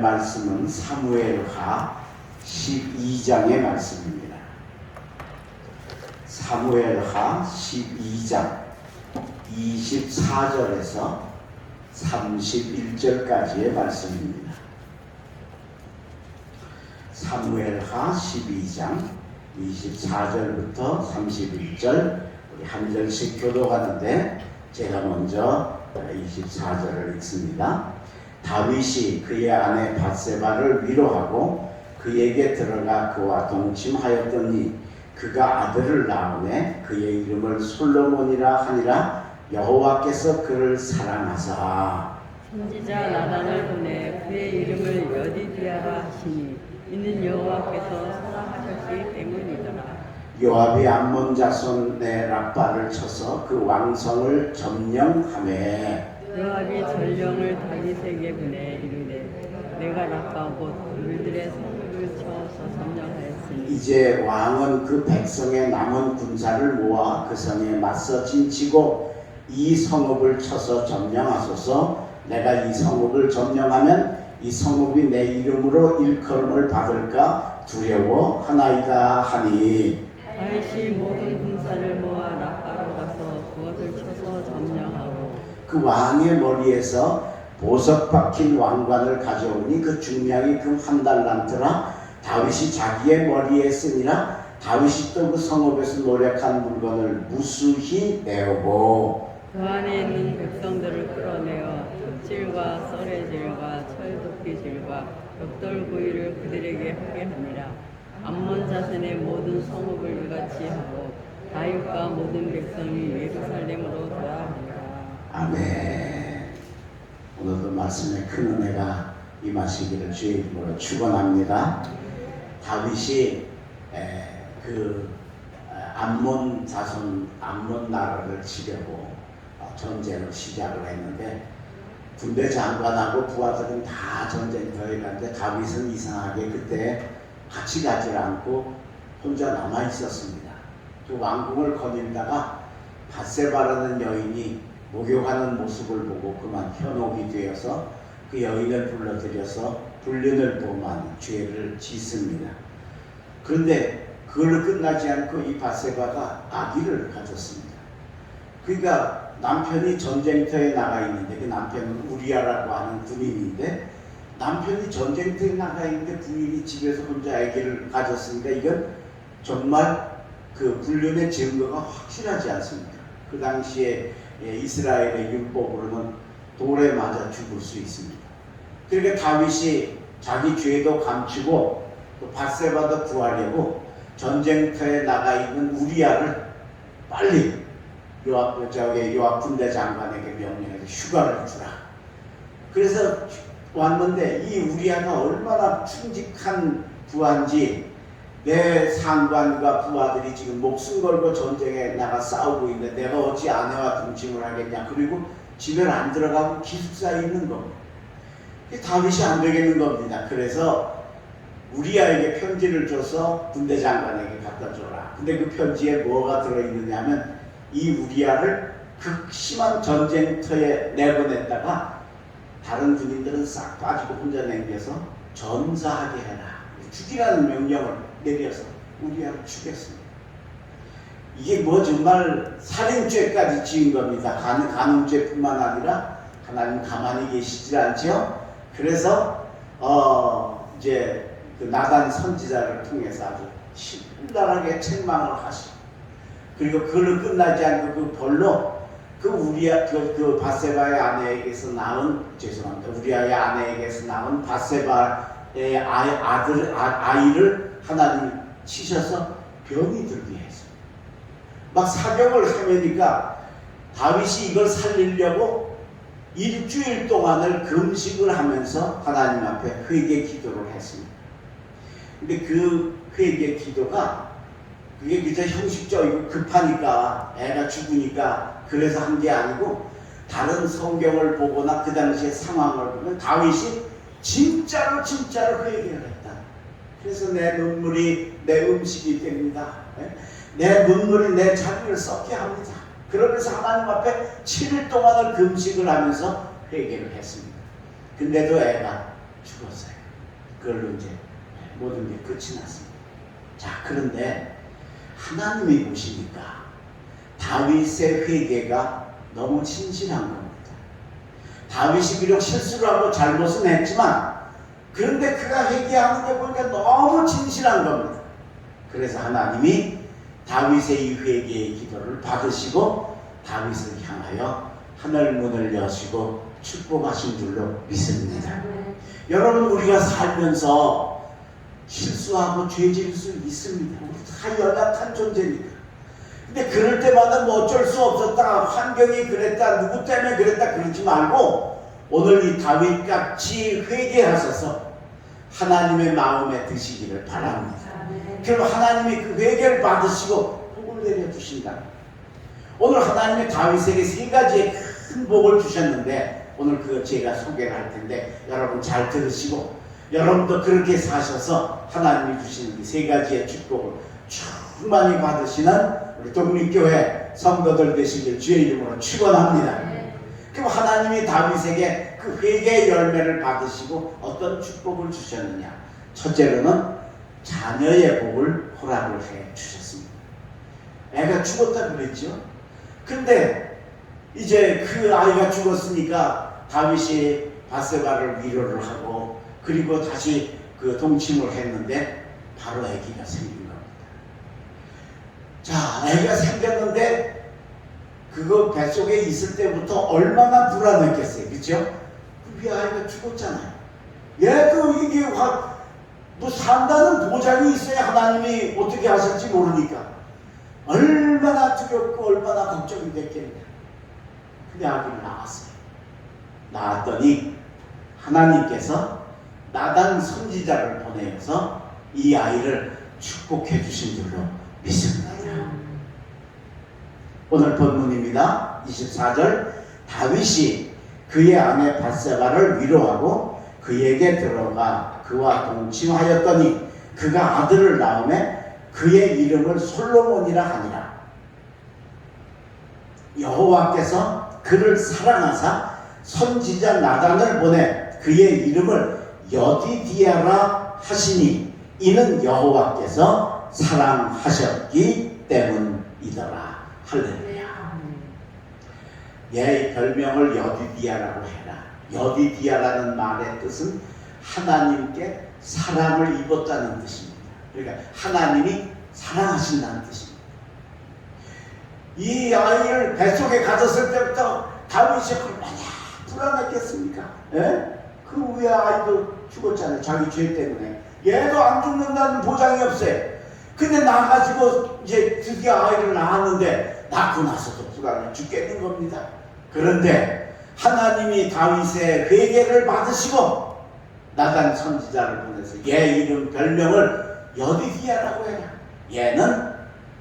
말씀은 사무엘하 12장의 말씀입니다. 사무엘하 12장 24절에서 31절까지의 말씀입니다. 사무엘하 12장 24절부터 31절 우리 한 절씩 교독하는데 제가 먼저 24절을 읽습니다. 다윗이 그의 아내 밧세바를 위로하고 그에게 들어가 그와 동침하였더니 그가 아들을 낳으매 그의 이름을 솔로몬이라 하니라. 여호와께서 그를 사랑하사 선지자 나단을 보내 그의 이름을 여디디아라 하시니 이는 여호와께서 사랑하셨기 때문이더라. 요압이 암몬 자손의 랍바를 쳐서 그 왕성을 점령하매 요압이 전령을 다윗에게 보내 이르되 내가 랍바 곧 그들의 성읍을 쳐서 점령하였으니 이제 왕은 그 백성의 남은 군사를 모아 그 성에 맞서 진치고 이 성읍을 쳐서 점령하소서. 내가 이 성읍을 점령하면 이 성읍이 내 이름으로 일컬음을 받을까 두려워하나이다 하니 다윗이 모든 군사를 모아 랍바로 가서 그것을 쳐서 점령하고 그 왕의 머리에서 보석 박힌 왕관을 가져오니 그 중량이 금 1달란트라. 다윗이 자기의 머리에 쓰니라. 다윗이 또 그 성읍에서 노력한 물건을 무수히 내오고 그 안에 있는 백성들을 끌어내어 톱질과 썰애질과 철도끼질과 벽돌구이를 그들에게 하게 하니라. 암몬 자손의 모든 성읍을 이같이 하고 다윗과 모든 백성이 예루살렘으로 돌아가니라. 아멘. 오늘도 말씀에 큰 은혜가 임하시기를 주의 이름으로 축원합니다. 다윗이 암몬 자손, 암몬 나라를 치려고 전쟁을 시작을 했는데 군대 장관하고 부하들은 다 전쟁터에 갔는데 다윗은 이상하게 그때 같이 가지 않고 혼자 남아 있었습니다. 그 왕궁을 거닐다가 밧세바라는 여인이 목욕하는 모습을 보고 그만 현혹이 되어서 그 여인을 불러들여서 불륜을 범한 죄를 짓습니다. 그런데 그걸로 끝나지 않고 이 밧세바가 아기를 가졌습니다. 그러니까 남편이 전쟁터에 나가 있는데 그 남편은 우리아라고 하는 군인인데 남편이 전쟁터에 나가 있는데 부인이 집에서 혼자 아기를 가졌으니까 이건 정말 그 불륜의 증거가 확실하지 않습니다. 그 당시에 이스라엘의 율법으로는 돌에 맞아 죽을 수 있습니다. 그러니까 다윗이 자기 죄도 감추고 또 밧세바도 구하려고 전쟁터에 나가 있는 우리아를 빨리 요압 군대 장관에게 명령해서 휴가를 주라. 그래서 왔는데 이 우리아가 얼마나 충직한 부하인지 내 상관과 부하들이 지금 목숨 걸고 전쟁에 나가 싸우고 있는데 내가 어찌 아내와 동침을 하겠냐. 그리고 집에 안 들어가고 기숙사에 있는 겁니다. 다윗이 안 되겠는 겁니다. 그래서 우리아에게 편지를 줘서 군대 장관에게 갖다 줘라. 근데 그 편지에 뭐가 들어있느냐 하면 이 우리아를 극심한 전쟁터에 내보냈다가 다른 군인들은 싹 빠지고 혼자 남겨서 전사하게 해라. 죽이라는 명령을 내려서 우리아를 죽였습니다. 이게 뭐 정말 살인죄까지 지은 겁니다. 간음죄뿐만 아니라 하나님 가만히 계시질 않죠. 그래서 이제 그 나단 선지자를 통해서 아주 신랄하게 책망을 하시고 그리고 그걸로 끝나지 않고 그 벌로 그 우리아 그 밧세바의 아내에게서 낳은 우리아의 아내에게서 낳은 밧세바의 아이를 하나님이 치셔서 병이 들게 했습니다. 막 사경을 헤매니까 다윗이 이걸 살리려고 일주일 동안을 금식을 하면서 하나님 앞에 회개 기도를 했습니다. 근데 그 회개 기도가 그게 그저 형식적이고 급하니까 애가 죽으니까 그래서 한 게 아니고 다른 성경을 보거나 그 당시의 상황을 보면 다윗이 진짜로 회개를 했다. 그래서 내 눈물이 내 음식이 됩니다. 내 눈물이 내 자리를 썩게 합니다. 그러면서 하나님 앞에 7일 동안을 금식을 하면서 회개를 했습니다. 근데도 애가 죽었어요. 그걸로 이제 모든 게 끝이 났습니다. 자, 그런데 하나님이 보시니까 다윗의 회개가 너무 진실한 겁니다. 다윗이 비록 실수를 하고 잘못은 했지만 그런데 그가 회개하는 게 보니까 너무 진실한 겁니다. 그래서 하나님이 다윗의 이 회개의 기도를 받으시고 다윗을 향하여 하늘 문을 여시고 축복하신 줄로 믿습니다. 여러분, 우리가 살면서 실수하고 죄질 수 있습니다. 우리 다 연약한 존재니까. 근데 그럴 때마다 뭐 어쩔 수 없었다, 환경이 그랬다, 누구 때문에 그랬다 그러지 말고 오늘 이 다윗같이 회개하셔서 하나님의 마음에 드시기를 바랍니다. 그럼 하나님이 그 회개를 받으시고 복을 내려주신다. 오늘 하나님의 다윗에게 세 가지의 큰 복을 주셨는데 오늘 그거 제가 소개를 할 텐데 여러분 잘 들으시고 여러분도 그렇게 사셔서 하나님이 주시는 이 세 가지의 축복을 충만히 받으시는 우리 독립교회 성도들 되시길 주의 이름으로 축원합니다. 그럼 하나님이 다윗에게 그 회개의 열매를 받으시고 어떤 축복을 주셨느냐? 첫째로는 자녀의 복을 허락을 해 주셨습니다. 애가 죽었다 그랬죠. 근데 이제 그 아이가 죽었으니까 다윗이 바세바를 위로를 하고 그리고 다시 그 동침을 했는데 바로 아기가 생긴 겁니다. 자, 아기가 생겼는데 그거 뱃속에 있을 때부터 얼마나 불안했겠어요. 그렇죠? 우리 아이가 죽었잖아요. 얘도 이게 뭐 산다는 보장이 있어야 하나님이 어떻게 하실지 모르니까 얼마나 두렵고 얼마나 걱정이 됐겠냐. 근데 아기를 낳았어요. 낳았더니 하나님께서 나단 선지자를 보내서 이 아이를 축복해 주신 줄로 믿습니다. 오늘 본문입니다. 24절 다윗이 그의 아내 밧세바를 위로하고 그에게 들어가 그와 동침하였더니 그가 아들을 낳음에 그의 이름을 솔로몬이라 하니라. 여호와께서 그를 사랑하사 선지자 나단을 보내 그의 이름을 여디디아라 하시니 이는 여호와께서 사랑하셨기 때문이더라. 할렐루야. 얘의 별명을 여디디아라고 해라. 여디디아라는 말의 뜻은 하나님께 사랑을 입었다는 뜻입니다. 그러니까 하나님이 사랑하신다는 뜻입니다. 이 아이를 뱃속에 가졌을 때부터 다윗이 얼마나 불안했겠습니까? 예? 그 후에 아이도 죽었잖아요. 자기 죄 때문에. 얘도 안 죽는다는 보장이 없어요. 근데 나가지고 이제 드디어 아이를 낳았는데 낳고 나서도 불안해 죽겠는 겁니다. 그런데 하나님이 다윗의 회개를 받으시고 나단 선지자를 보내서 얘 이름 별명을 여디디아라고 해라. 얘는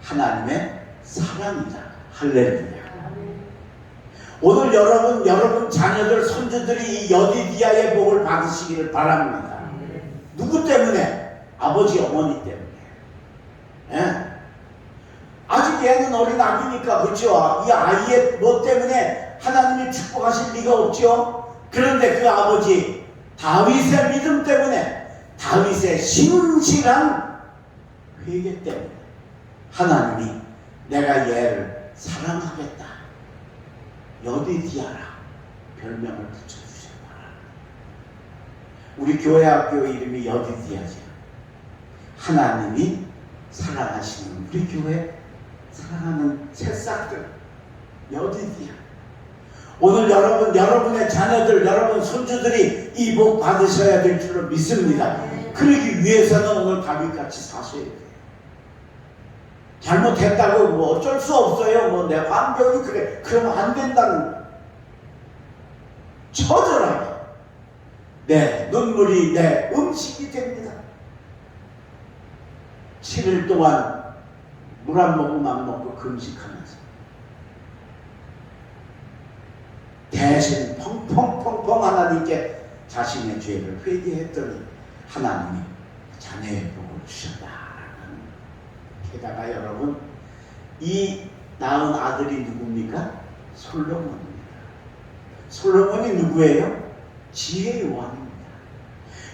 하나님의 사랑이다. 할렐루야. 오늘 여러분 자녀들 손주들이 이 여디디아의 복을 받으시기를 바랍니다. 누구 때문에? 아버지 어머니 때문에. 예? 아직 얘는 어린 아기니까 그렇죠. 이 아이의 뭐 때문에 하나님이 축복하실 리가 없죠. 그런데 그 아버지 다윗의 믿음 때문에 다윗의 신실한 회개 때문에 하나님이 내가 얘를 사랑하겠다. 여디디아라 별명을 붙여주셨다. 우리 교회 학교 이름이 여디디아죠. 하나님이 사랑하시는 우리 교회 사랑하는 새싹들 여디디아. 오늘 여러분의 자녀들, 여러분 손주들이 이 복 받으셔야 될 줄로 믿습니다. 그러기 위해서는 오늘 다윗같이 사셔야 돼요. 잘못했다고 뭐 어쩔 수 없어요. 뭐 내 환경이 그래. 그러면 안 된다는 처절하게 내 눈물이 내 음식이 됩니다. 7일 동안 물 한 모금 안 먹고 금식하면서 대신 펑펑펑펑 하나님께 자신의 죄를 회개했더니 하나님이 자녀의 복을 주셨다. 게다가 여러분 이 낳은 아들이 누굽니까? 솔로몬입니다. 솔로몬이 누구예요? 지혜의 왕입니다.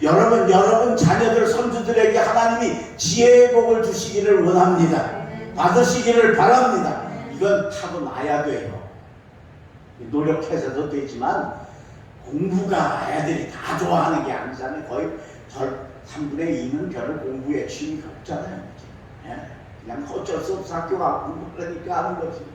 여러분 자녀들 손주들에게 하나님이 지혜의 복을 주시기를 원합니다. 받으시기를 바랍니다. 이건 타고나야 돼요. 노력해서도 되지만 공부가 애들이 다 좋아하는 게 아니잖아요. 거의 3분의 2는 별로 공부에 취미가 없잖아요. 그냥 어쩔 수 없어 학교 가고 그러니까 하는 거지.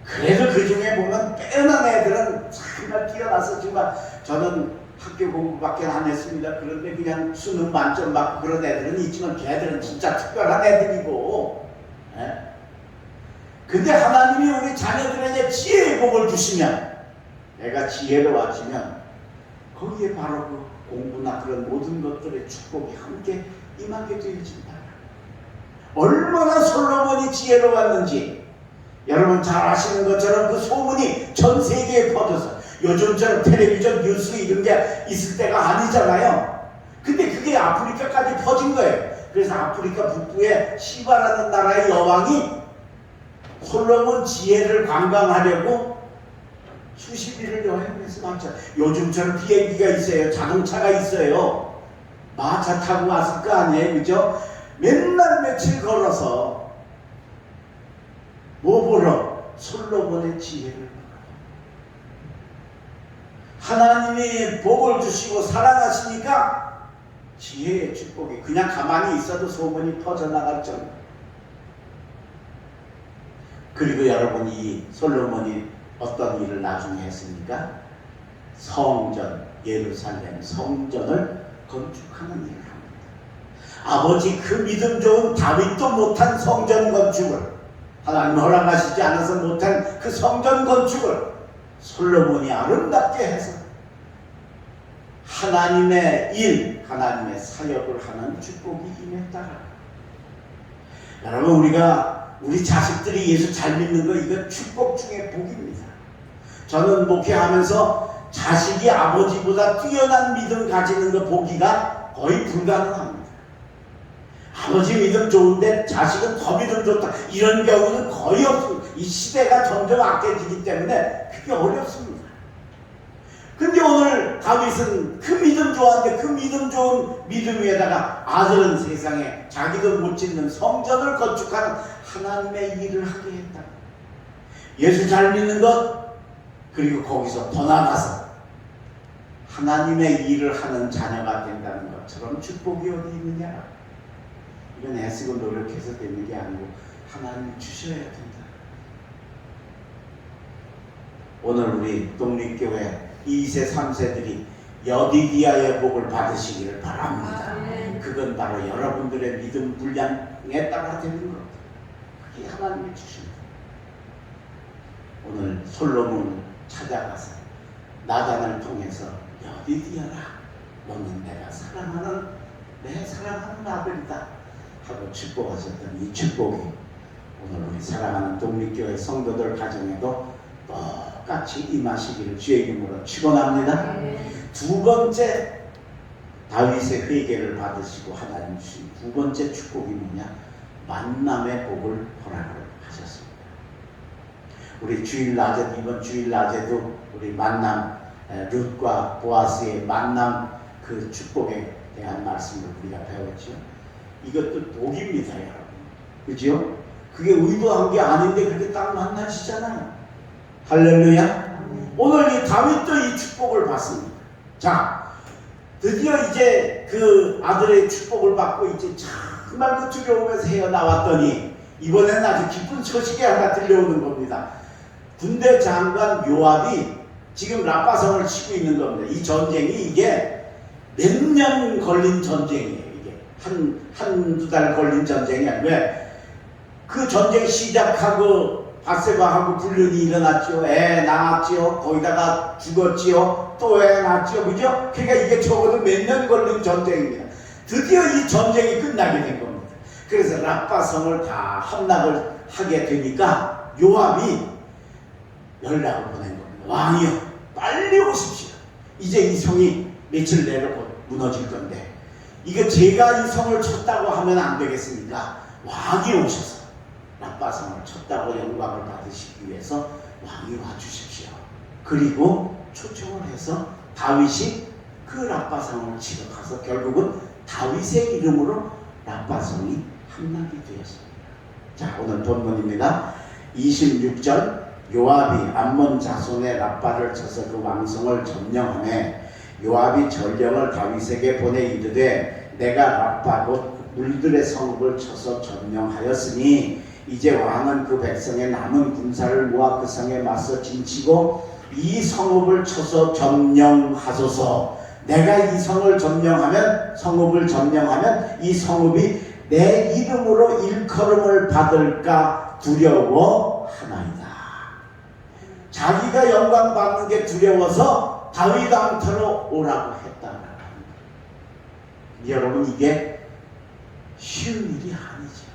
그래도 그 중에 보면 빼어난 애들은 정말 뛰어나서 정말 저는 학교 공부밖에 안 했습니다. 그런데 그냥 수능 만점 받고 그런 애들은 있지만 걔들은 진짜 특별한 애들이고. 근데 하나님이 우리 자녀들에게 지혜의 복을 주시면, 내가 지혜로워지면 거기에 바로 그 공부나 그런 모든 것들의 축복이 함께 임하게 되어진다. 얼마나 솔로몬이 지혜로웠는지 여러분 잘 아시는 것처럼 그 소문이 전 세계에 퍼져서, 요즘처럼 텔레비전 뉴스 이런 게 있을 때가 아니잖아요. 근데 그게 아프리카까지 퍼진 거예요. 그래서 아프리카 북부에 시바라는 나라의 여왕이 솔로몬 지혜를 관광하려고 수십 일을 여행해서 왔죠. 요즘처럼 비행기가 있어요. 자동차가 있어요. 마차 타고 왔을 거 아니에요. 그죠? 맨날 며칠 걸어서 뭐 보러? 솔로몬의 지혜를. 하나님이 복을 주시고 사랑하시니까 지혜의 축복이 그냥 가만히 있어도 소문이 퍼져나갈 정도. 그리고 여러분, 이 솔로몬이 어떤 일을 나중에 했습니까? 성전, 예루살렘 성전을 건축하는 일을 합니다. 아버지 그 믿음 좋은 다윗도 못한 성전 건축을, 하나님 허락하시지 않아서 못한 그 성전 건축을 솔로몬이 아름답게 해서 하나님의 일, 하나님의 사역을 하는 축복이 임했다라. 여러분, 우리 자식들이 예수 잘 믿는 거, 이건 축복 중에 복입니다. 저는 목회하면서 자식이 아버지보다 뛰어난 믿음 가지는 거 보기가 거의 불가능합니다. 아버지 믿음 좋은데 자식은 더 믿음 좋다, 이런 경우는 거의 없습니다. 이 시대가 점점 악해지기 때문에 그게 어렵습니다. 근데 오늘 다윗은 그 믿음 좋아하는데 그 믿음 좋은 믿음 위에다가 아들은 세상에 자기도 못 짓는 성전을 건축하는 하나님의 일을 하게 했다. 예수 잘 믿는 것, 그리고 거기서 더 나가서 하나님의 일을 하는 자녀가 된다는 것처럼 축복이 어디 있느냐? 이건 애쓰고 노력해서 되는 게 아니고 하나님이 주셔야 된다. 오늘 우리 독립교회 2세 3세들이 여디디아의 복을 받으시기를 바랍니다. 그건 바로 여러분들의 믿음 분량에 따라 되는 겁니다. 그게 하나님이 주십니다. 오늘 솔로몬을 찾아가서 나단을 통해서 여디디아라, 너는 내가 사랑하는, 내 사랑하는 아들이다 하고 축복하셨던 이 축복이 오늘 우리 사랑하는 독립교회 성도들 가정에도 똑같이 임하시기를 주의 이름으로 축원합니다. 두 번째, 다윗의 회개를 받으시고 하나님 주신 두 번째 축복이 뭐냐? 만남의 복을 허락을 하셨습니다. 우리 주일 낮에, 이번 주일 낮에도 우리 만남, 룻과 보아스의 만남 그 축복에 대한 말씀을 우리가 배웠죠. 이것도 복입니다, 여러분. 그죠? 그게 의도한 게 아닌데 그렇게 딱 만나시잖아요. 할렐루야. 오늘 이 다윗도 이 축복을 받습니다. 자, 드디어 이제 그 아들의 축복을 받고 이제 정말 그 두려움에서 헤어나왔더니 이번에는 아주 기쁜 소식이 하나 들려오는 겁니다. 군대 장관 요압이 지금 라빠성을 치고 있는 겁니다. 이 전쟁이 이게 몇 년 걸린 전쟁이에요. 이게 한두 달 걸린 전쟁이 아니고, 왜? 그 전쟁 시작하고 바세바하고 불륜이 일어났죠. 애 낳았죠. 거기다가 죽었지요. 또 애 낳았죠. 그죠? 그러니까 이게 적어도 몇 년 걸린 전쟁입니다. 드디어 이 전쟁이 끝나게 된 겁니다. 그래서 라빠성을 다 함락을 하게 되니까 요압이 연락을 보낸 겁니다. 왕이여, 빨리 오십시오. 이제 이 성이 며칠 내로 무너질 건데, 이거 제가 이 성을 쳤다고 하면 안 되겠습니까? 왕이 오셔서 라빠성을 쳤다고 영광을 받으시기 위해서 왕이 와주십시오. 그리고 초청을 해서 다윗이 그 그 랍바성을 치러 가서 결국은 다윗의 이름으로 랍바성이 함락이 되었습니다. 자, 오늘 본문입니다. 26절 요압이 암몬 자손의 랍바를 쳐서 그 왕성을 점령하매 요압이 전령을 다윗에게 보내 이르되 내가 랍바 곧 물들의 성읍을 쳐서 점령하였으니 이제 왕은 그 백성의 남은 군사를 모아 그 성에 맞서 진치고 이 성읍을 쳐서 점령하소서. 내가 이 성을 점령하면 성읍을 점령하면 이 성읍이 내 이름으로 일컬음을 받을까 두려워하나이다. 자기가 영광 받는 게 두려워서 다윗 왕터로 오라고 했다는 거예요. 여러분, 이게 쉬운 일이 아니죠.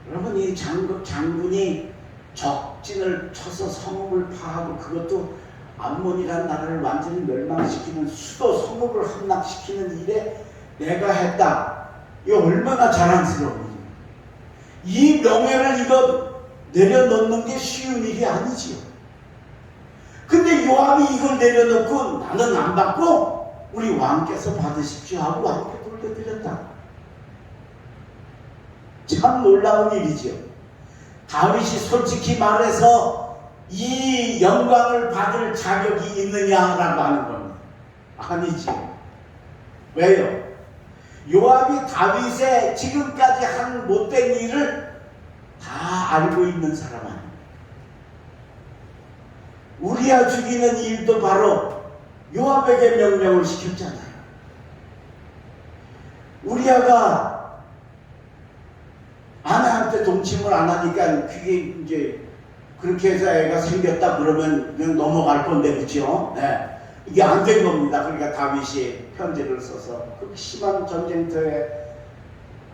여러분, 이 장군이 적진을 쳐서 성읍을 파하고 그것도 암몬이라는 나라를 완전히 멸망시키는 수도 성읍을 함락시키는 일에 내가 했다. 이거 얼마나 자랑스러운 일이에요. 이 명예를 이거 내려놓는 게 쉬운 일이 아니지요. 근데 요압이 이걸 내려놓고 나는 안 받고 우리 왕께서 받으십시오 하고 왕께 돌려드렸다. 참 놀라운 일이지요. 다윗이 솔직히 말해서 이 영광을 받을 자격이 있느냐라고 하는 겁니다. 아니지요. 왜요? 요압이 다윗의 지금까지 한 못된 일을 다 알고 있는 사람 아닙니까? 우리야 죽이는 일도 바로 요압에게 명령을 시켰잖아요. 우리야가 아내한테 동침을 안 하니까 그게 이제 그렇게 해서 애가 생겼다 그러면 그냥 넘어갈 건데, 그렇죠? 네. 이게 안 된 겁니다. 그러니까 다윗이 편지를 써서 그 심한 전쟁터에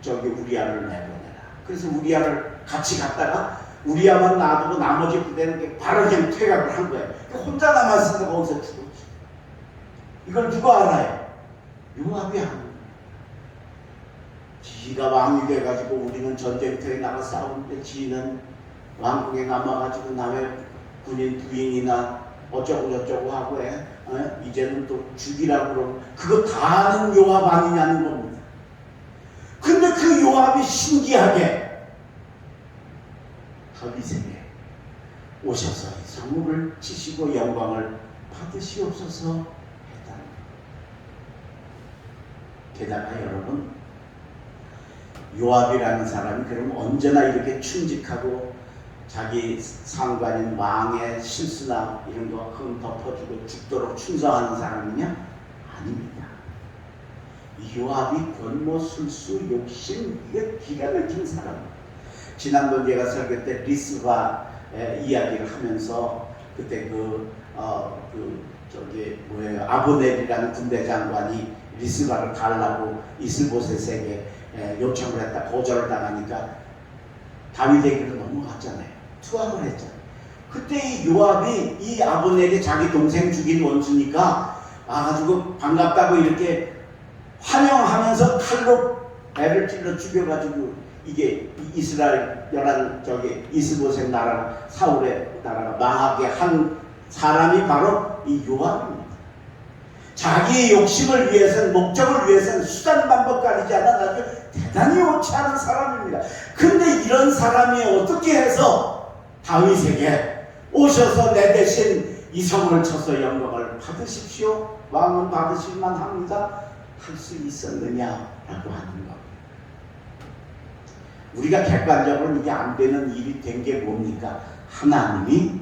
우리야를 내보내라. 그래서 우리야를 같이 갔다가 우리야만 놔두고 나머지 부대는 바로 그냥 퇴각을 한 거예요. 혼자 남았으니까 거기서 죽었지. 이걸 누가 알아요? 요압이 하는 거예요. 지가 왕이 돼가지고 우리는 전쟁터에 나가 싸우는데 지는 왕궁에 남아가지고 남의 군인 부인이나 어쩌고 저쩌고 하고 해. 이제는 또 죽이라고 그러고 그거 다 아는 요압 아니냐는 겁니다. 근데 그 요압이 신기하게 다윗에게 오셔서 성읍을 치시고 영광을 받으시옵소서 했다는 거예요. 게다가 여러분, 요압이라는 사람이 그럼 언제나 이렇게 충직하고 자기 상관인 왕의 실수나 이런 거 흠 덮어주고 죽도록 충성하는 사람이냐? 아닙니다. 요압이 권모, 술수, 욕심, 이게 기가 막힌 사람. 지난번 제가 설교 때 리스바 이야기를 하면서 그때 아브넬이라는 군대 장관이 리스바를 달라고 이스보셋에게 요청을 했다. 거절을 당하니까 다윗에게로 넘어갔잖아요. 투항을 했잖아요. 그때 이 요압이 이 아브넬이 자기 동생 죽인 원수니까 와가지고 반갑다고 이렇게 환영하면서 칼로 배를 찔러 죽여가지고 이게 이스라엘 이스보셋 나라, 사울의 나라가 망하게 한 사람이 바로 이 요압입니다. 자기의 욕심을 위해서는, 목적을 위해서는 수단 방법 가리지 않아 아주 대단히 옳지 않은 사람입니다. 근데 이런 사람이 어떻게 해서 다윗에게 오셔서 내 대신 이 성을 쳐서 영광을 받으십시오, 왕은 받으실만 합니다, 할 수 있었느냐라고 하는 것. 우리가 객관적으로 이게 안 되는 일이 된 게 뭡니까? 하나님이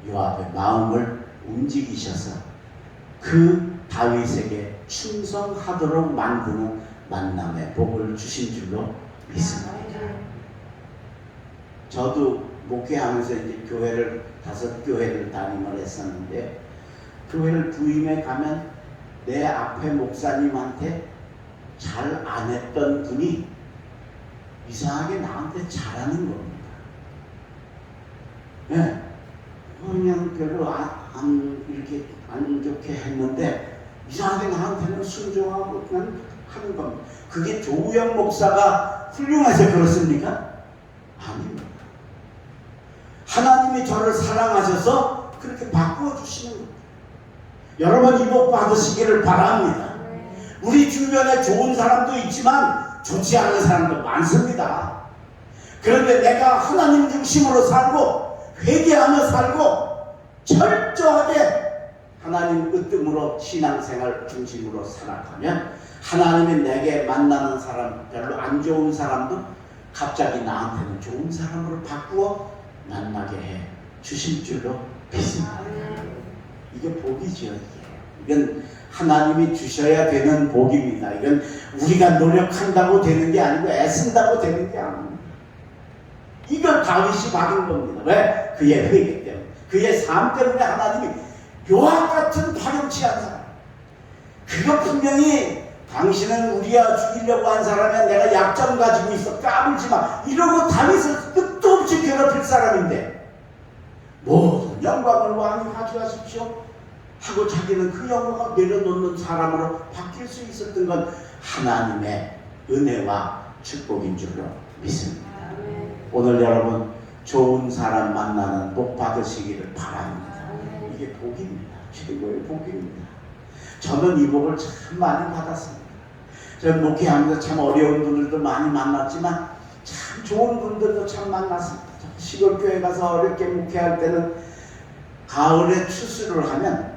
요압의 마음을 움직이셔서 그 다윗에게 충성하도록 만드는 만남의 복을 주신 줄로 믿습니다. 저도 목회하면서 이제 다섯 교회를 담임을 했었는데, 교회를 부임해 가면 내 앞에 목사님한테 잘 안 했던 분이 이상하게 나한테 잘하는 겁니다. 네. 그냥 별로 이렇게 안 좋게 했는데 이상하게 나한테는 순종하고 그냥 하는 겁니다. 그게 조우영 목사가 훌륭해서 그렇습니까? 아닙니다. 하나님이 저를 사랑하셔서 그렇게 바꾸어 주시는 겁니다. 여러분 이복 받으시기를 바랍니다. 우리 주변에 좋은 사람도 있지만 좋지 않은 사람도 많습니다. 그런데 내가 하나님 중심으로 살고 회개하며 살고 철저하게 하나님 으뜸으로 신앙생활 중심으로 살아가면 하나님이 내게 만나는 사람, 별로 안 좋은 사람도 갑자기 나한테는 좋은 사람으로 바꾸어 만나게 해 주실 줄로 믿습니다. 이게 복이죠. 이건 하나님이 주셔야 되는 복입니다. 이건 우리가 노력한다고 되는 게 아니고 애쓴다고 되는 게 아닙니다. 이걸 다윗이 받은 겁니다. 왜? 그의 회개 때문에, 그의 삶 때문에 하나님이 요압 같은 파렴치한 사람, 그거 분명히 당신은 우리야 죽이려고 한 사람이야, 내가 약점 가지고 있어 까불지 마 이러고 다윗을 끝도 없이 괴롭힐 사람인데 모든 영광을 왕이 가져가십시오 하고 자기는 그 영광을 내려놓는 사람으로 바뀔 수 있었던 건 하나님의 은혜와 축복인 줄로 믿습니다. 오늘 여러분 좋은 사람 만나는 복 받으시기를 바랍니다. 이게 복입니다. 최고의 복입니다. 저는 이 복을 참 많이 받았습니다. 저는 목회하면서 참 어려운 분들도 많이 만났지만 참 좋은 분들도 참 만났습니다. 시골교회 가서 어렵게 목회할 때는 가을에 추수를 하면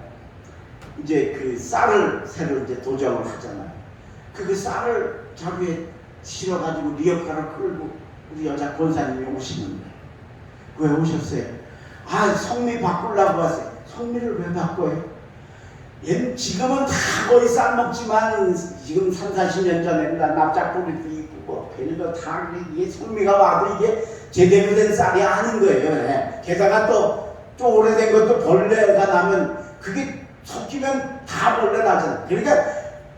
이제 그 쌀을 새로 이제 도정을 하잖아요. 그 쌀을 자기에 실어가지고 리어카를 끌고 우리 여자 권사님이 오시는 거예요. 왜 오셨어요? 아, 성미 바꾸려고 왔어요. 성미를 왜 바꿔요? 지금은 다 거의 쌀 먹지만 지금 30-40년 전에는 납작보리도 있고 뭐 별거 다 이게 성미가 와도 이게 제대로 된 쌀이 아닌 거예요. 네. 게다가 또 오래된 것도 벌레가 나면 그게 섞이면 다 벌레 나잖아요. 그러니까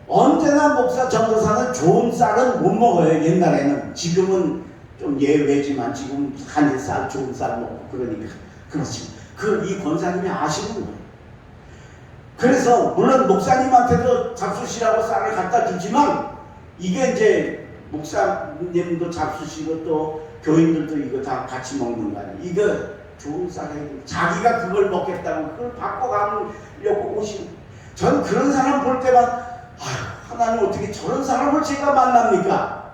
언제나 목사 전도사는 좋은 쌀은 못 먹어요. 옛날에는. 지금은 좀 예외지만 지금 한일 쌀 좋은 쌀 먹고 그러니까 그렇지. 이 권사님이 아시는 거예요. 그래서 물론 목사님한테도 잡수시라고 쌀을 갖다 주지만 이게 이제 목사님도 잡수시고 또 교인들도 이거 다 같이 먹는 거 아니에요. 이거 좋은 쌀이 자기가 그걸 먹겠다고 그걸 바꿔가려고 오시는. 전 그런 사람 볼 때만 하나님 어떻게 저런 사람을 제가 만납니까?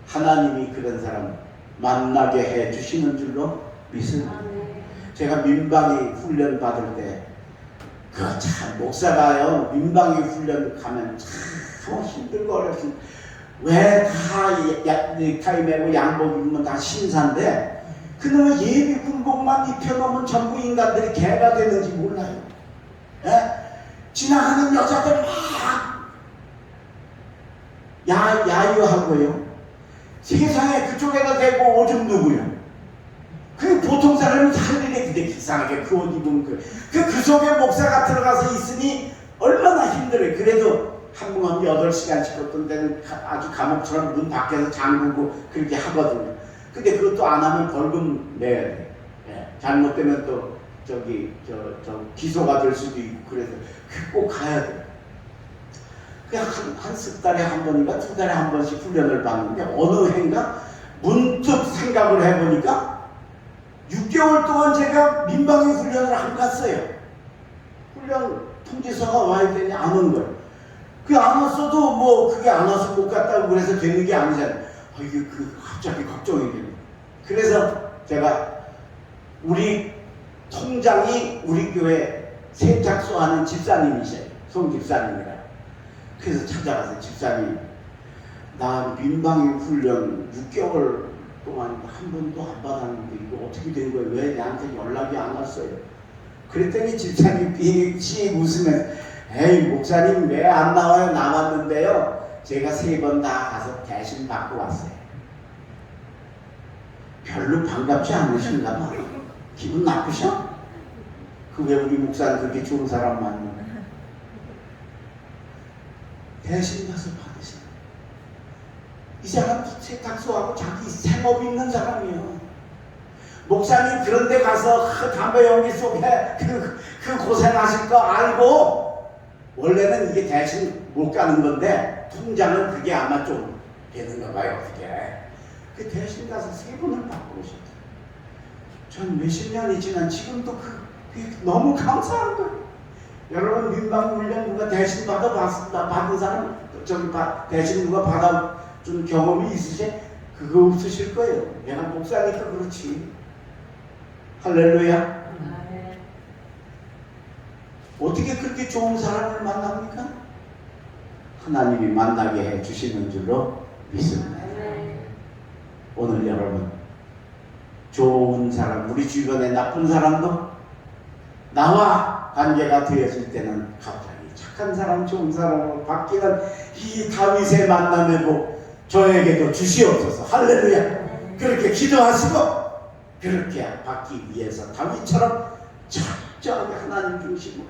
하나님이 그런 사람 만나게 해 주시는 줄로 믿습니다. 제가 민방위 훈련 받을 때 참 목사가요 민방위 훈련 가면 참 힘들고 어렵습니다. 왜 다 넥타이 매고 양복 입으면 다 신사인데 그놈의 예비 군복만 입혀놓으면 전부 인간들이 개가 되는지 몰라요. 예? 지나가는 여자들 막 야유하고요. 세상에 그쪽에다 대고 오줌 누구요? 그 보통 사람이 할 일이 근데 이상하게 그 옷 입으면 그 속에 목사가 들어가서 있으니 얼마나 힘들어요. 그래도 한번 8시간씩 어떤 데는 아주 감옥처럼 문 밖에서 잠그고 그렇게 하거든요. 근데 그것도 안 하면 벌금 내야 돼. 예. 잘못되면 또 저 기소가 될 수도 있고 그래서 꼭 가야 돼. 한 석 달에 한 번인가 2달에 한 번씩 훈련을 받는데 어느 해인가 문득 생각을 해보니까 6개월 동안 제가 민방위 훈련을 안 갔어요. 훈련 통지서가 와야 되니 안 온 거예요. 그게 안 왔어도 뭐 그게 안 와서 못 갔다고 그래서 되는 게 아니잖아요. 이게 갑자기 걱정이 돼요. 그래서 제가 우리 통장이 우리 교회 세탁소하는 집사님이세요. 송 집사님이라. 그래서 찾아가서 집사님 나 민방위 훈련 6개월 동안 한 번도 안 받았는데 이거 어떻게 된 거예요? 왜 나한테 연락이 안 왔어요? 그랬더니 집사님이 씩 웃으면서 에이 목사님 왜 안 나와요? 나왔는데요 제가 3번 다 가서 대신 받고 왔어요. 별로 반갑지 않으신가 봐. 기분 나쁘셔? 왜 우리 목사는 그렇게 좋은 사람 만나요? 대신 가서 받으세요. 이 사람 세탁소하고 자기 생업 있는 사람이에요. 목사님 그런데 가서 담배 연기 속에 그 고생하실 거 알고 원래는 이게 대신 못 가는 건데 통장은 그게 아마 좀 되는가 봐요. 그게 그 대신 가서 3번을 받고 오셨다. 전 몇십 년이 지난 지금도 그 너무 감사한 거예요. 여러분 민방훈련 누가 대신 받은 사람 대신 누가 받아준 경험이 있으세요? 그거 없으실 거예요. 내가 목사니까 그렇지. 할렐루야. 어떻게 그렇게 좋은 사람을 만납니까? 하나님이 만나게 해주시는 줄로 믿습니다. 오늘 여러분 좋은 사람, 우리 주변에 나쁜 사람도 나와 관계가 되어질 때는 갑자기 착한 사람, 좋은 사람으로 바뀌는 이 다윗의 만남의 복 저에게도 주시옵소서. 할렐루야. 그렇게 기도하시고 그렇게 받기 위해서 다윗처럼 철저하게 하나님 중심으로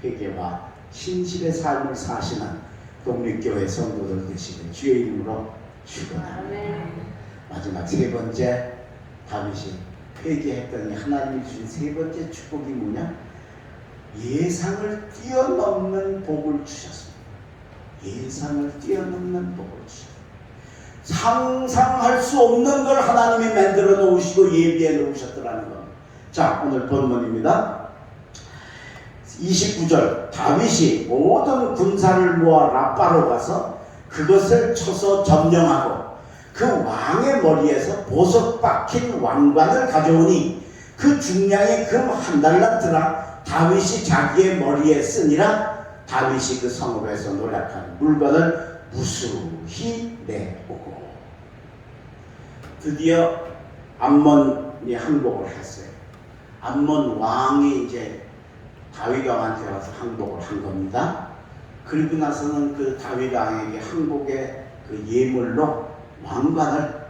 회개와 신실의 삶을 사시는 독립교회 성도들 되시길 주의 이름으로 축원합니다. 마지막 세 번째, 다윗이 회개했더니 하나님이 주신 세 번째 축복이 뭐냐? 예상을 뛰어넘는 복을 주셨습니다. 예상을 뛰어넘는 복을 주셨습니다. 상상할 수 없는 걸 하나님이 만들어 놓으시고 예비해 놓으셨더라는 겁니다. 자, 오늘 본문입니다. 29절, 다윗이 모든 군사를 모아 라빠로 가서 그것을 쳐서 점령하고 그 왕의 머리에서 보석 박힌 왕관을 가져오니 그 중량이 금 1달란트라 다윗이 자기의 머리에 쓰니라. 다윗이 그 성읍에서 노력한 물건을 무수히 내오고. 드디어 암몬이 항복을 했어요. 암몬 왕이 이제 다윗 왕한테 와서 항복을 한 겁니다. 그리고 나서는 그 다윗 왕에게 항복의 그 예물로 왕관을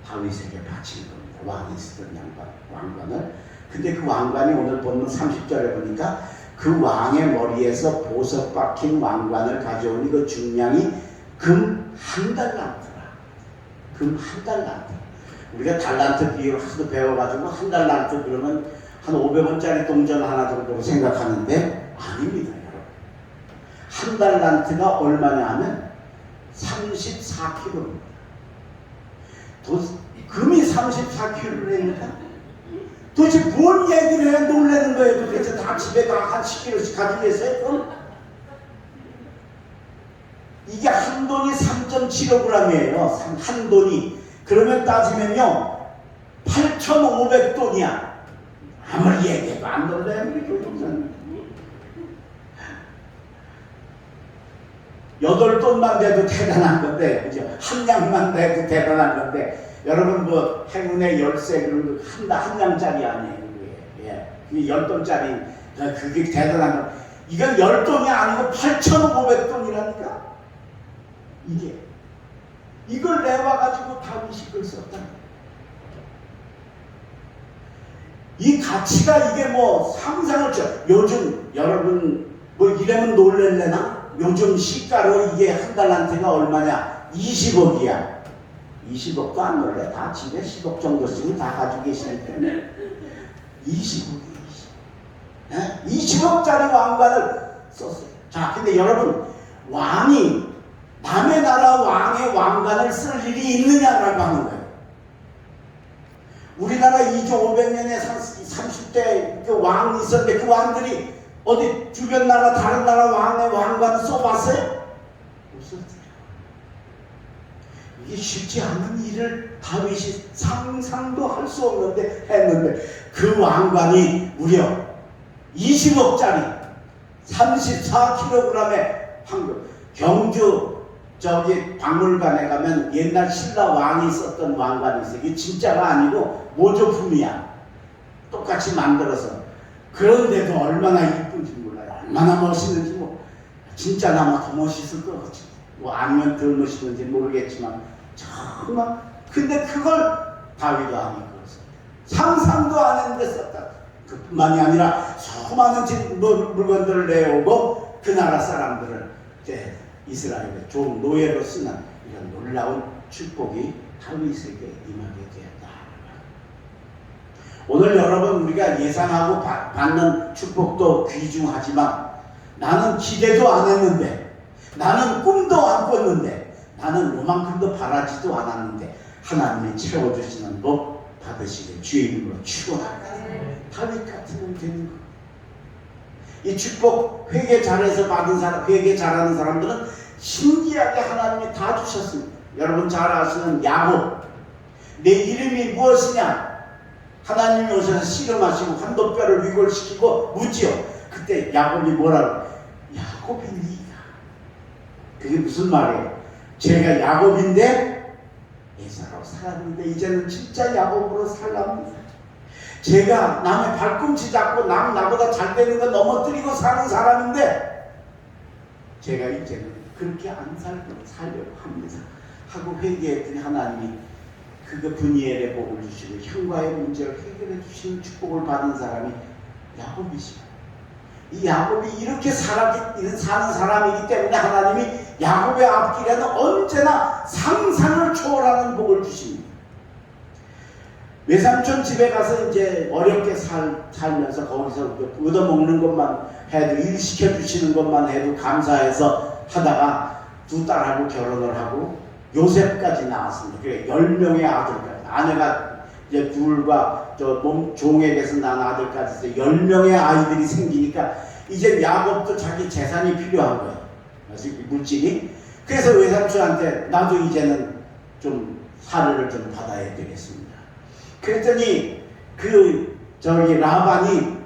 다윗에게 바친 겁니다. 왕이 쓰던 왕관을. 근데 그 왕관이 오늘 본문 30절에 보니까 그 왕의 머리에서 보석 박힌 왕관을 가져오니 그 중량이 금 1달란트라. 금 1달란트. 우리가 달란트 비율 하도 배워가지고 1달란트 그러면 한 500원짜리 동전 하나 정도로 생각하는데 아닙니다, 여러분. 1달란트가 얼마냐 하면 34kg입니다. 금이 34kg를 내니까 도대체 뭔 얘기를 해 놀라는 거예요. 도대체 다 집에 다 한 10kg씩 가지고 계세요? 그럼 이게 한 돈이 3.75g이에요. 한 돈이. 그러면 따지면요 8,500돈이야. 아무리 얘기해도 안 놀라요. 우리 교육자는 8돈만 돼도 대단한 건데, 그죠? 한 양만 돼도 대단한 건데, 여러분 뭐 행운의 열쇠 그런 거 한 양짜리 아니에요. 예, 그게 10돈짜리 그게 대단한 거. 이건 10돈이 아니고 8,500돈이라니까. 이걸 내와가지고 다윗이 그걸 썼다. 이 가치가 이게 뭐 상상을 요즘 여러분 뭐 이러면 놀랄래나? 요즘 시가로 이게 1달란트가 얼마냐? 20억이야. 20억도 안 놀래. 다 집에 10억 정도씩은 다 가지고 계시기 때문에 20억이에요. 20억짜리 왕관을 썼어요. 자, 근데 여러분 왕이 남의 나라 왕의 왕관을 쓸 일이 있느냐라고 하는 거예요. 우리나라 2조 500년에 30대 그 왕이 있었는데 그 왕들이 어디 주변 나라 다른 나라 왕의 왕관을 써봤어요? 없었어요. 이게 쉽지 않은 일을 다윗이 상상도 할 수 없는데 했는데 그 왕관이 무려 20억짜리 34kg의 황금. 경주 저기 박물관에 가면 옛날 신라 왕이 썼던 왕관이 있어요. 이게 진짜가 아니고 모조품이야. 똑같이 만들어서. 그런데도 얼마나 이쁜지 몰라요. 얼마나 멋있는지 뭐 진짜 아마 더 멋있을 것 같지. 뭐 아니면 덜 멋있는지 모르겠지만 정말. 근데 그걸 다윗 왕이 그랬어요. 상상도 안 했는데 썼다. 그뿐만이 아니라 수많은 물건들을 내오고 그 나라 사람들을 이제 이스라엘의 종 노예로 쓰는 이런 놀라운 축복이 다윗에게 임하게 되었다. 오늘 여러분 우리가 예상하고 받는 축복도 귀중하지만 나는 기대도 안 했는데, 나는 꿈도 안 꿨는데, 나는 요만큼도 바라지도 않았는데 하나님이 채워주시는 복 받으시길 주의 이름으로 축원합니다. 다윗 같으면 되는 거. 이 축복 회개 잘해서 받은 사람, 회개 잘하는 사람들은 신기하게 하나님이 다 주셨습니다. 여러분 잘 아시는 야곱, 내 이름이 무엇이냐? 하나님이 오셔서 씨름하시고 한도뼈를 위골시키고 묻지요. 그때 야곱이 뭐라고? 야곱이 니가. 그게 무슨 말이에요? 제가 야곱인데 에사로 살았는데 이제는 진짜 야곱으로 살랍니다. 제가 남의 발꿈치 잡고 나보다 잘 되는 거 넘어뜨리고 사는 사람인데 제가 이제는 그렇게 안 살려고 합니다 하고 회개했더니 하나님이 그거 분이엘의 복을 주시고 형과의 문제를 해결해 주시는 축복을 받은 사람이 야곱이시고, 이 야곱이 이렇게 사는 사람이기 때문에 하나님이 야곱의 앞길에는 언제나 상상을 초월하는 복을 주십니다. 외삼촌 집에 가서 이제 어렵게 살면서 거기서 얻어먹는 것만 해도, 일 시켜주시는 것만 해도 감사해서 하다가 두 딸하고 결혼을 하고 요셉까지 나왔습니다. 그래 10명의 아들까지, 아내가 이제 둘과 종에게서 난 아들까지 10명의 아이들이 생기니까 이제 야곱도 자기 재산이 필요한 거예요. 물질이. 그래서 외삼촌한테 나도 이제는 좀 사례를 좀 받아야 되겠습니다. 그랬더니 라반이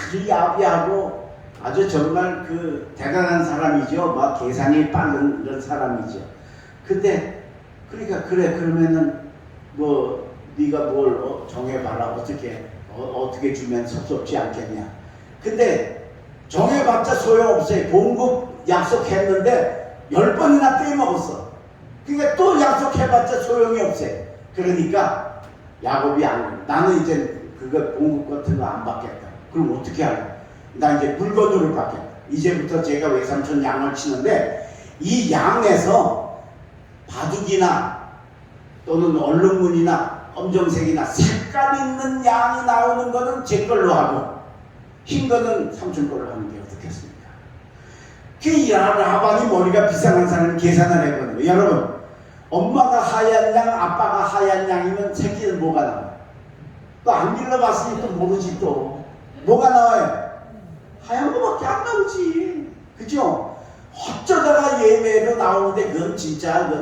아주 야비하고 아주 정말 대단한 사람이죠. 막 계산이 빠른 그런 사람이죠. 근데 그러니까 그래 그러면은 뭐 네가 뭘 정해봐라. 어떻게 주면 섭섭지 않겠냐. 근데 정해봤자 소용없어요. 봉급 약속했는데 10번이나 빼먹었어. 그러니까 또 약속해봤자 소용이 없어요. 그러니까 야곱이 나는 이제 그거 봉급 같은 거 안 받겠다. 그럼 어떻게 할래? 나 이제 물건으로 받겠다. 이제부터 제가 외삼촌 양을 치는데 이 양에서 바둑이나 또는 얼룩무늬나 검정색이나 색깔 있는 양이 나오는 거는 제 걸로 하고 흰 거는 삼촌 걸로 하는 게 어떻겠습니까? 그 라반이 머리가 비상한 사람이 계산을 해보는 거예요. 여러분, 엄마가 하얀 양, 아빠가 하얀 양이면 새끼는 뭐가 나와요? 또 안 길러봤으니 또 모르지. 또 뭐가 나와요? 하얀 거밖에 안 나오지. 그죠? 어쩌다가 예외로 나오는데 그건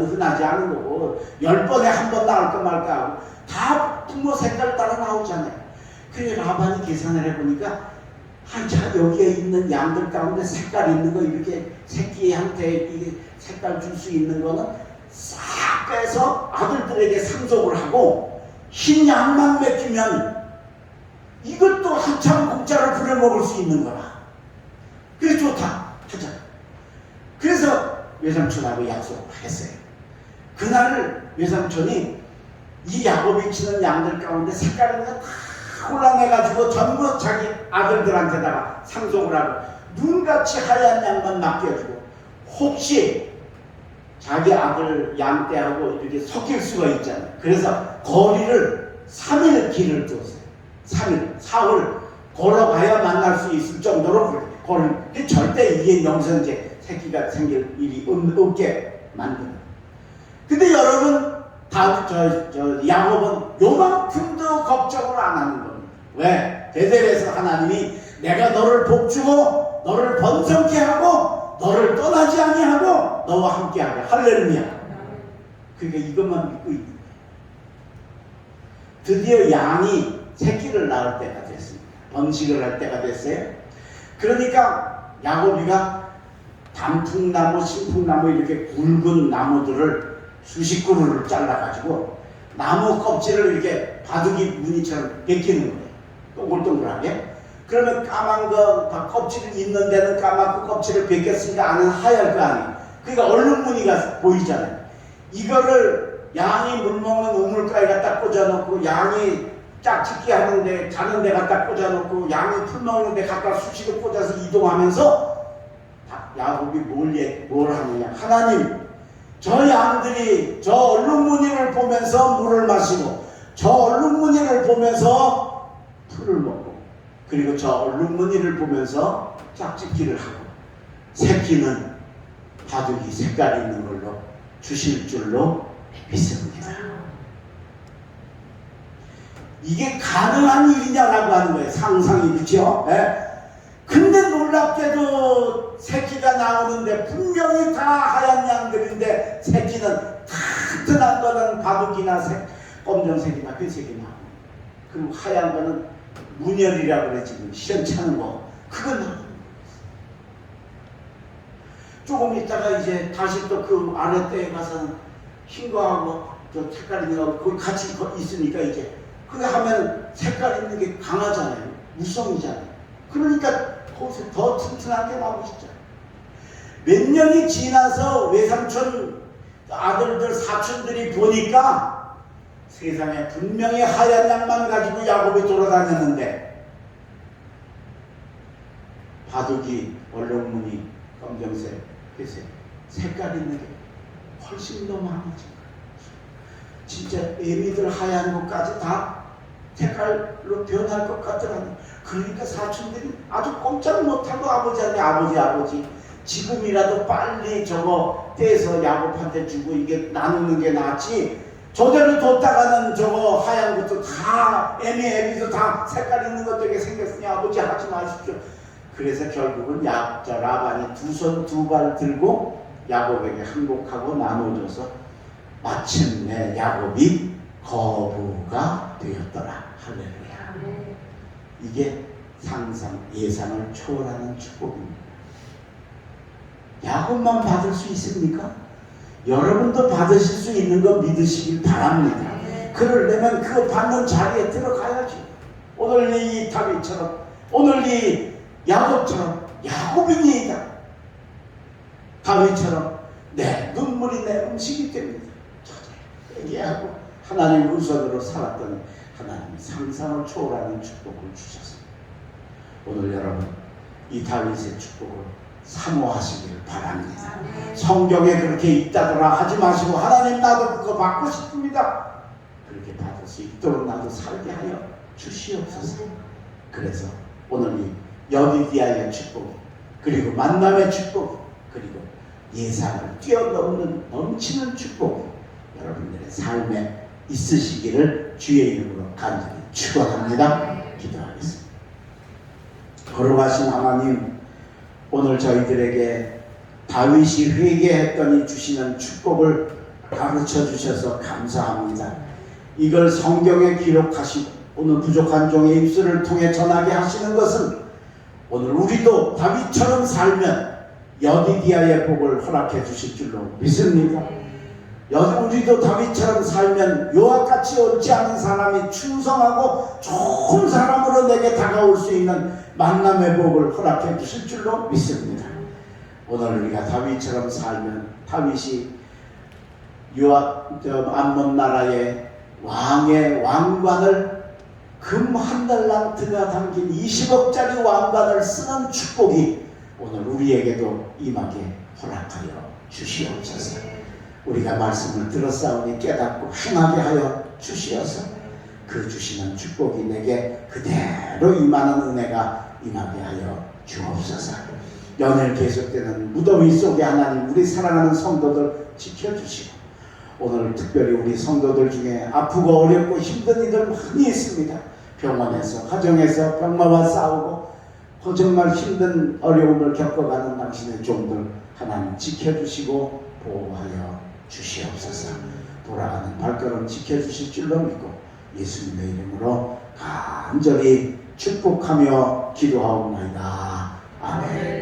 흔하지 않은 거고 10번에 한 번 나올까 말까 하고 다 부모 색깔 따라 나오잖아요. 그래 라반이 계산을 해보니까 여기에 있는 양들 가운데 색깔 있는 거, 이렇게 새끼한테 색깔 줄 수 있는 거는 싹 빼서 아들들에게 상속을 하고 흰 양만 맡기면 이것도 한참 공짜로 부려먹을 수 있는 거라. 그래 좋다 하자. 그래서 외삼촌하고 약속을 했어요. 그날 외삼촌이 이 야곱이 치는 양들 가운데 색깔 있는 거 다 골라내가지고 전부 자기 아들들한테다가 상속을 하고 눈같이 하얀 양만 맡겨주고, 혹시 자기 아들 양 떼하고 이렇게 섞일 수가 있잖아요. 그래서 거리를 3일 길을 두었어요. 3일, 사흘 걸어가야 만날 수 있을 정도로 거리를, 절대 이게 영선제 새끼가 생길 일이 없게 만드는. 근데 여러분, 야곱은 요만큼도 걱정을 안 하는 겁니다. 왜? 베델에서 하나님이 내가 너를 복주고 너를 번성케 하고 너를 떠나지 아니하고 너와 함께하게. 할렐루야. 그러니까 이것만 믿고 있는 거예요. 드디어 양이 새끼를 낳을 때가 됐습니다. 번식을 할 때가 됐어요. 그러니까 야곱이가 단풍나무, 신풍나무 이렇게 굵은 나무들을 수십 그루를 잘라가지고 나무 껍질을 이렇게 바둑이 무늬처럼 벗기는 거예요. 동글동글하게. 그러면 까만 거, 껍질이 있는 데는 까맣고 껍질을 벗겼으니까 안은 하얄 거 아니에요. 그러니까 얼룩무늬가 보이잖아요. 이거를 양이 물먹는 우물가에 갖다 꽂아놓고, 양이 짝짓기 하는데 자는 데 갖다 꽂아놓고, 양이 풀 먹는 데 갖다 수시로 꽂아서 이동하면서 야곱이 뭘 하느냐. 하나님, 저 양들이 저 얼룩무늬를 보면서 물을 마시고 저 얼룩무늬를 보면서 풀을 먹고, 그리고 저 얼룩무늬를 보면서 짝짓기를 하고, 새끼는 바둑이 색깔 있는 걸로 주실 줄로 믿습니다. 이게 가능한 일이냐라고 하는 거예요. 상상이. 그렇죠? 예? 근데 놀랍게도 새끼가 나오는데 분명히 다 하얀 양들인데 새끼는 튼튼한 거는 바둑이나 검정색이나 회색이 나오고, 그리고 하얀 거는 문열이라고 그래. 지금 시험차는 거 그건 나오는 거예요. 조금 있다가 이제 다시 또 그 아랫대에 가서는 흰 거하고 저 색깔 있는 거 거기 같이 있으니까 이제 그게 하면 색깔 있는 게 강하잖아요. 무성이잖아요. 그러니까 거기서 더 튼튼한 게 나오고 싶죠. 몇 년이 지나서 외삼촌 아들들 사촌들이 보니까 세상에 분명히 하얀 양만 가지고 야곱이 돌아다녔는데 바둑이 얼룩무늬 검정색, 회색 색깔 있는 게 훨씬 더 많아진 거예요. 진짜 애미들 하얀 것까지 다 색깔로 변할 것 같더라고요. 그러니까 사촌들이 아주 꼼짝 못하고 아버지한테 아버지 지금이라도 빨리 저거 떼서 야곱한테 주고 이게 나누는 게 낫지, 저대로 뒀다가는 저거 하얀 것도 다 애미도 다 색깔 있는 것 되게 생겼으니 아버지 하지 마십시오. 그래서 결국은 저 라반이 두 손 두 발 들고 야곱에게 항복하고 나눠줘서 마침내 야곱이 거부가 되었더라. 할렐루야. 이게 상상 예상을 초월하는 축복입니다. 야곱만 받을 수 있습니까? 여러분도 받으실 수 있는 거 믿으시길 바랍니다. 그러려면 그 받는 자리에 들어가야죠. 오늘 이 다윗처럼, 오늘 이 야곱처럼 야곱이니이다. 다윗처럼 내 눈물이 내 음식이 됩니다. 얘기하고 하나님 우선으로 살았던 하나님이 상상을 초월하는 축복을 주셨습니다. 오늘 여러분 이 다윗의 축복을 사모하시기를 바랍니다. 성경에 그렇게 있다더라 하지 마시고 하나님 나도 그거 받고 싶습니다. 그렇게 받을 수 있도록 나도 살게 하여 주시옵소서. 그래서 오늘 이 여디디아의 축복, 그리고 만남의 축복, 그리고 예상을 뛰어넘는 넘치는 축복 여러분들의 삶에 있으시기를 주의 이름으로 간절히 축원합니다. 기도하겠습니다. 거룩하신 하나님, 오늘 저희들에게 다윗이 회개했더니 주시는 축복을 가르쳐 주셔서 감사합니다. 이걸 성경에 기록하시고 오늘 부족한 종의 입술을 통해 전하게 하시는 것은 오늘 우리도 다윗처럼 살면 여디디아의 복을 허락해 주실 줄로 믿습니다. 우리도 다윗처럼 살면 요압같이 옳지 않은 사람이 충성하고 좋은 사람으로 내게 다가올 수 있는 만남의 복을 허락해 주실 줄로 믿습니다. 오늘 우리가 다윗처럼 살면 다윗이 암몬 나라의 왕의 왕관을 금 한 달란트가 담긴 20억짜리 왕관을 쓰는 축복이 오늘 우리에게도 임하게 허락하여 주시옵소서. 우리가 말씀을 들었사오니 깨닫고 행하게 하여 주시어서 그 주시는 축복이 내게 그대로 임하는 은혜가 임하게 하여 주옵소서. 연일 계속되는 무더위 속에 하나님 우리 사랑하는 성도들 지켜주시고, 오늘 특별히 우리 성도들 중에 아프고 어렵고 힘든 이들 많이 있습니다. 병원에서 가정에서 병마와 싸우고 정말 힘든 어려움을 겪어가는 당신의 종들 하나님 지켜주시고 보호하여 주시옵소서. 돌아가는 발걸음 지켜주실 줄로 믿고 예수님의 이름으로 간절히 축복하며 기도하옵나이다. 아멘.